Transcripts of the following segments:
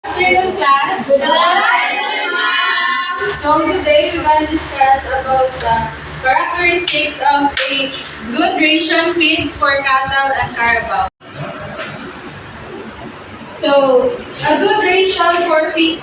Afternoon class. So today we're going to discuss about the characteristics of a good ration feeds for cattle and carabao. So a good ration feed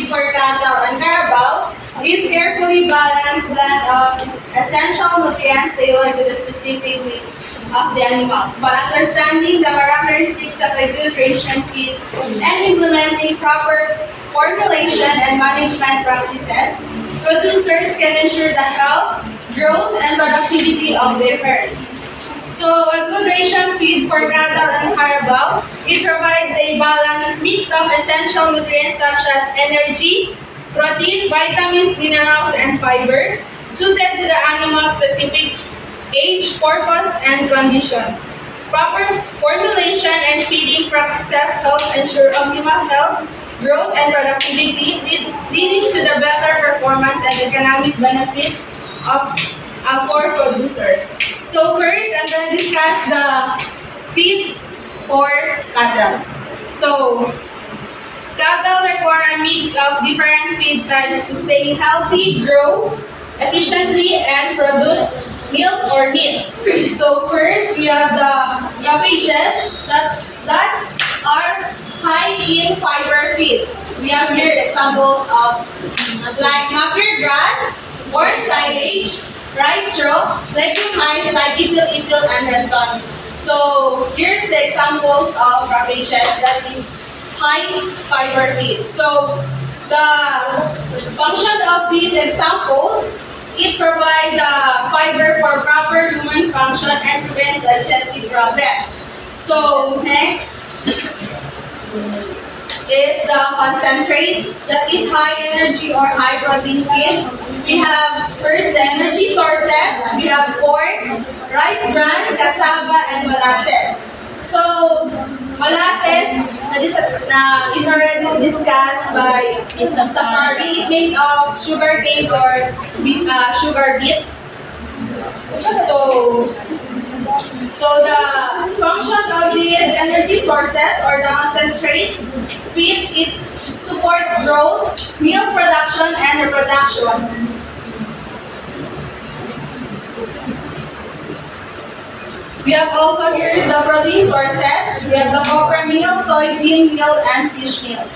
for cattle and carabao is carefully balanced blend of essential nutrients tailored to the specific needs of the animals. By understanding the characteristics of a good ration feed and implementing proper formulation and management practices, producers can ensure the health, growth, and productivity of their herds. So a good ration feed for cattle and carabao, it provides a balanced mix of essential nutrients such as energy, protein, vitamins, minerals, and fiber, suited to the animal's specific age, purpose, and condition. Proper formulation and feeding practices help ensure optimal health, growth, and productivity, leading to the better performance and economic benefits of for producers. So first, I'm going to discuss the feeds for cattle. So cattle require a mix of different feed types to stay healthy, grow efficiently, and produce milk or meat. So first, we have the rapages that are high in fiber feeds. We have here examples of like napier grass, or silage, rice straw, legume maize like itil, and rason. So here's the examples of rapages that is high fiber feeds. So the function of these examples, it provides fiber for proper human function and prevent digestive problems. So next is the concentrates that is high energy or high protein feeds. We have first the energy sources. We have corn, rice bran, cassava, and molasses. So molasses, it already discussed by Ms. Safari. It made of sugar cane or sugar beets. So the function of these energy sources or the concentrates feeds it support growth, milk production, and reproduction. We have also here the protein sources. We have the copra meal, soybean meal, and fish meal.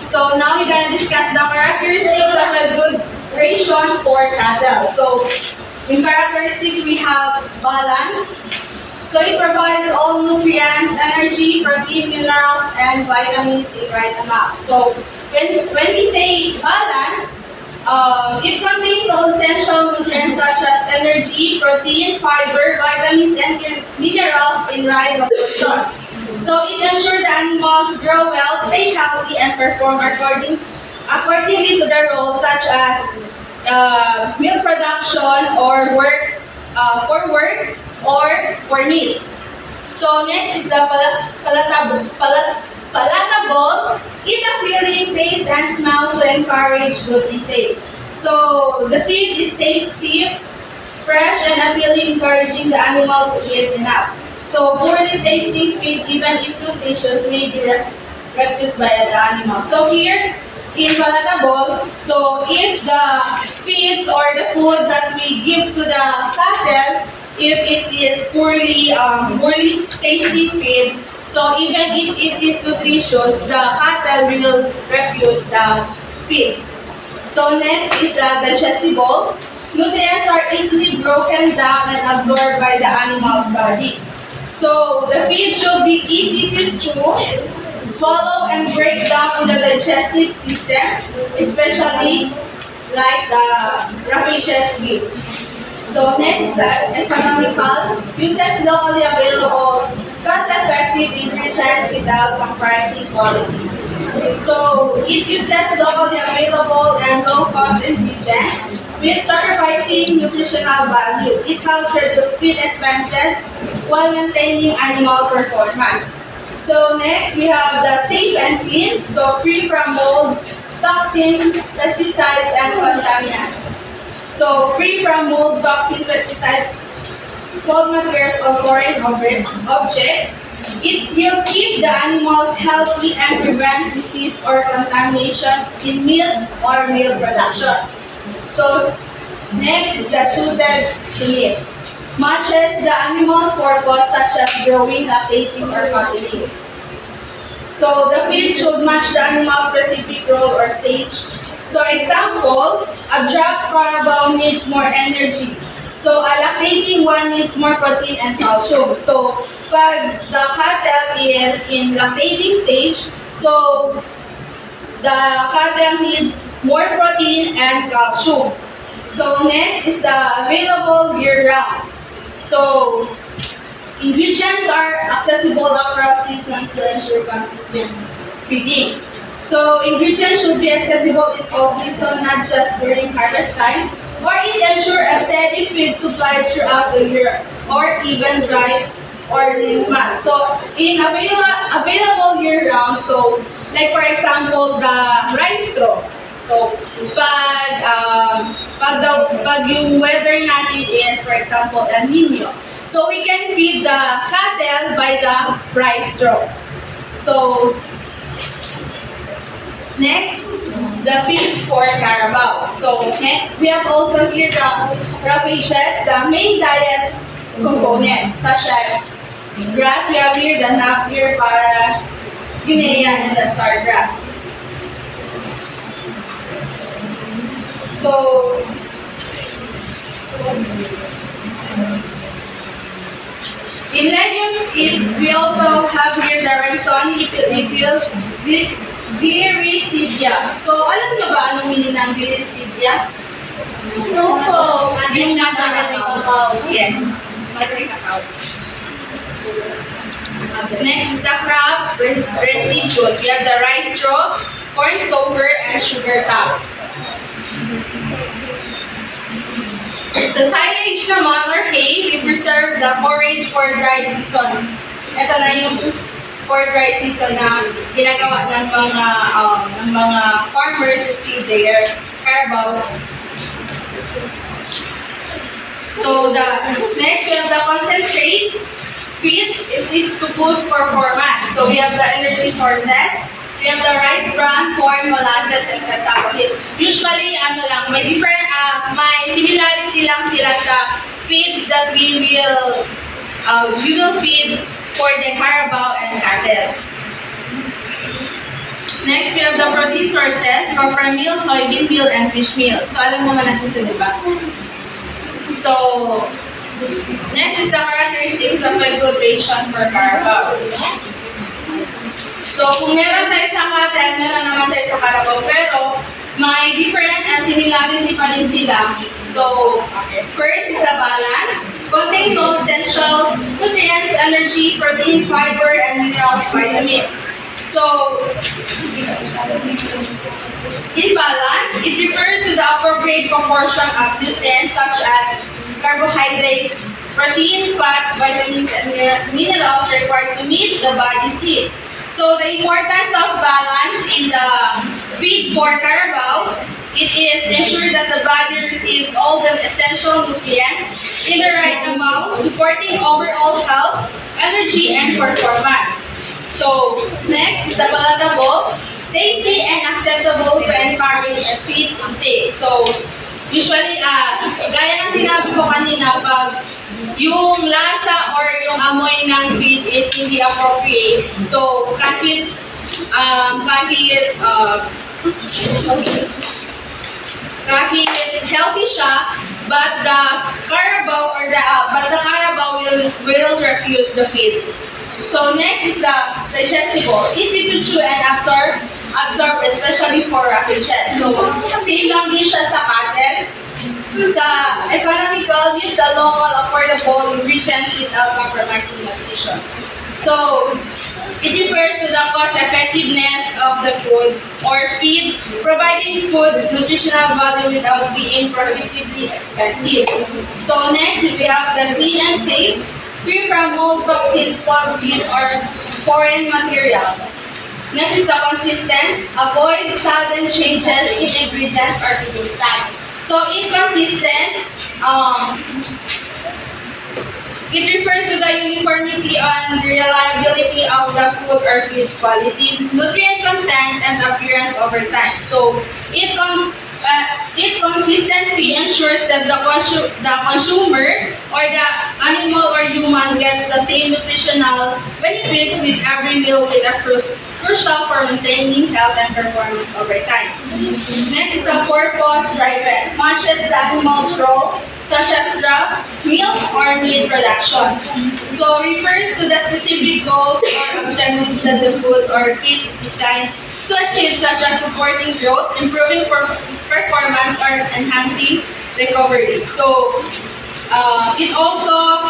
So now we're going to discuss the characteristics of a good ration for cattle. So in characteristics, we have balance. So it provides all nutrients, energy, protein, minerals, and vitamins in right amount. So when we say balance, it contains all essential nutrients such as energy, protein, fiber, vitamins, and minerals in right proportions. So it ensures the animals grow well, stay healthy, and perform accordingly to their roles such as milk production or work or for meat. So next is the palatable, eat appealing taste and smell to encourage good intake. So the feed is tasty, fresh, and appealing, encouraging the animal to eat enough. So poorly tasting feed, even if nutritious, may be refused by the animal. So here, in palatable, so if the feeds or the food that we give to the cattle, if it is poorly tasty feed, so even if it is nutritious, the cattle will refuse the feed. So next is the digestible. Nutrients are easily broken down and absorbed by the animal's body. So the feed should be easy to chew, swallow, and break down in the digestive system, especially like the rapacious feeds. So next, economical, uses locally available, cost-effective ingredients without compromising quality. So it uses locally available and low-cost ingredients with sacrificing nutritional value. It helps reduce feed expenses while maintaining animal performance. So next, we have the safe and clean, so free from molds, toxin, pesticides, and contaminants. So free from mold, toxin, pesticide, small materials or foreign objects, It will keep the animals healthy and prevents disease or contamination in milk or milk production. So, next is the suited to meat. Matches the animal's purpose such as growing, lactating, or fattening. So, the feed should match the animal's specific role or stage. So, example, a drop carabao needs more energy. So, a lactating one needs more protein and calcium. So, pag the cattle is in lactating stage, so the cattle needs more protein and calcium. So next is the available year-round. So ingredients are accessible across seasons to ensure consistent feeding. So ingredients should be accessible in all seasons, not just during harvest time, or it ensure a steady feed supply throughout the year, or even dry or lean months. So in available year-round, so like for example, the rice straw. So pag yung weather natin is, for example, El Nino. So we can feed the cattle by the rice straw. So next, the feeds for carabao. So we have also here the ravages, the main diet components such as grass. We have here the napier, para, guinea, and the star grass. So in legumes is we also have here the rhizome, gliricidia. So alam niyo ba anong meaning ng gliricidia? No po. Yung nagkakao. Yes. Mother cacao. Next is the crop residues. We have the rice straw, corn stover, and sugar tops. Sa silage naman or hay, we preserve the forage for dry season. Ito na yung for dry season na ginagawa ng mga farmer to feed their carabaos. So the next we have the concentrate feeds. It is to boost performance. So we have the energy sources. We have the rice bran, corn, molasses, and cassava. Usually, may different, may similarity lang sila sa feeds that we will feed for the carabao and cattle. Next, we have the protein sources, copra meal, soybean meal, and fish meal. So, alam mo naman ito, di ba? So, next is the characteristics of a good ration for carabao. So, kung meron tayo sa cattle, meron naman tayo sa carabao, pero may different and similarity pa din sila. So, first is the balance. Contains all essential nutrients, energy, protein, fiber, and minerals, vitamins. So, in balance, it refers to the appropriate proportion of nutrients such as carbohydrates, protein, fats, vitamins, and minerals required to meet the body's needs. So the importance of balance in the feed for carabaos, it is ensure that the body receives all the essential nutrients in the right amount, supporting overall health, energy, and performance. So next is the palatable, tasty, and acceptable to encourage feed intake. So usually, gaya ng sinabi ko kanina, pag yung lasa or yung amoy ng feed is hindi appropriate, so kahit healthy siya, but the carabao will refuse the feed. So next is the digestible, easy to chew and absorb especially for ravages. So same lang din siya sa cattle. Sa economical, use the local, affordable ingredients without compromising nutrition. So, it refers to the cost-effectiveness of the food or feed, providing food nutritional value without being prohibitively expensive. So, next, we have the clean and safe, free from mold, toxins, spoiled feed, or foreign materials. Next is the consistent, avoid sudden changes in ingredients or cooking style. So inconsistent, It refers to the uniformity and reliability of the food or feed's quality, nutrient content, and appearance over time. So, it consistency ensures that the consumer or the animal or human gets the same nutritional benefits with every meal with a crucial for maintaining health and performance over time. Next is the purpose driven. Matches the animal's role, such as the milk or meat production. So refers to the specific goals or objectives that the food or feed is designed to achieve, such as supporting growth, improving performance, or enhancing recovery. So it's also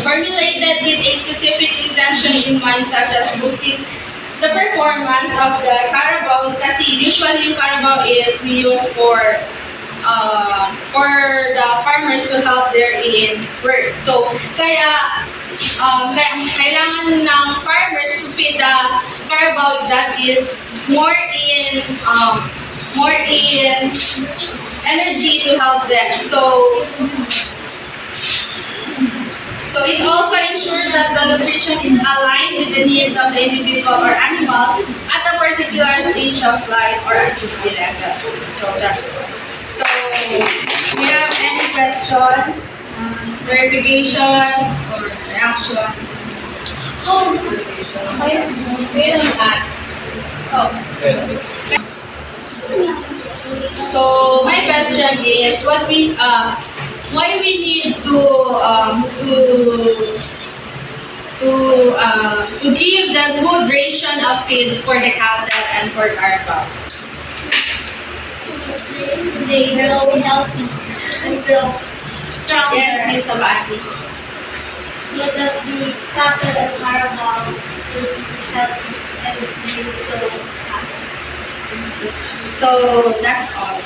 formulated with a specific intention in mind, such as boosting the performance of the Carabao, kasi usually yung Carabao is we use for the farmers to help their in work. So, kaya kailangan ng farmers to feed the Carabao that is more in energy to help them. So it also ensures that the nutrition is aligned with the needs of the individual or animal at a particular stage of life or activity level. So that's all. So, do you have any questions, verification, or reaction? We don't ask. Oh. So my question is, why we need to give the good ration of feeds for the cattle and for Carabao? They grow healthy and grow stronger. Yes, Miss Abati. So that the cattle and Carabao will be healthy and they will grow fast. So that's all.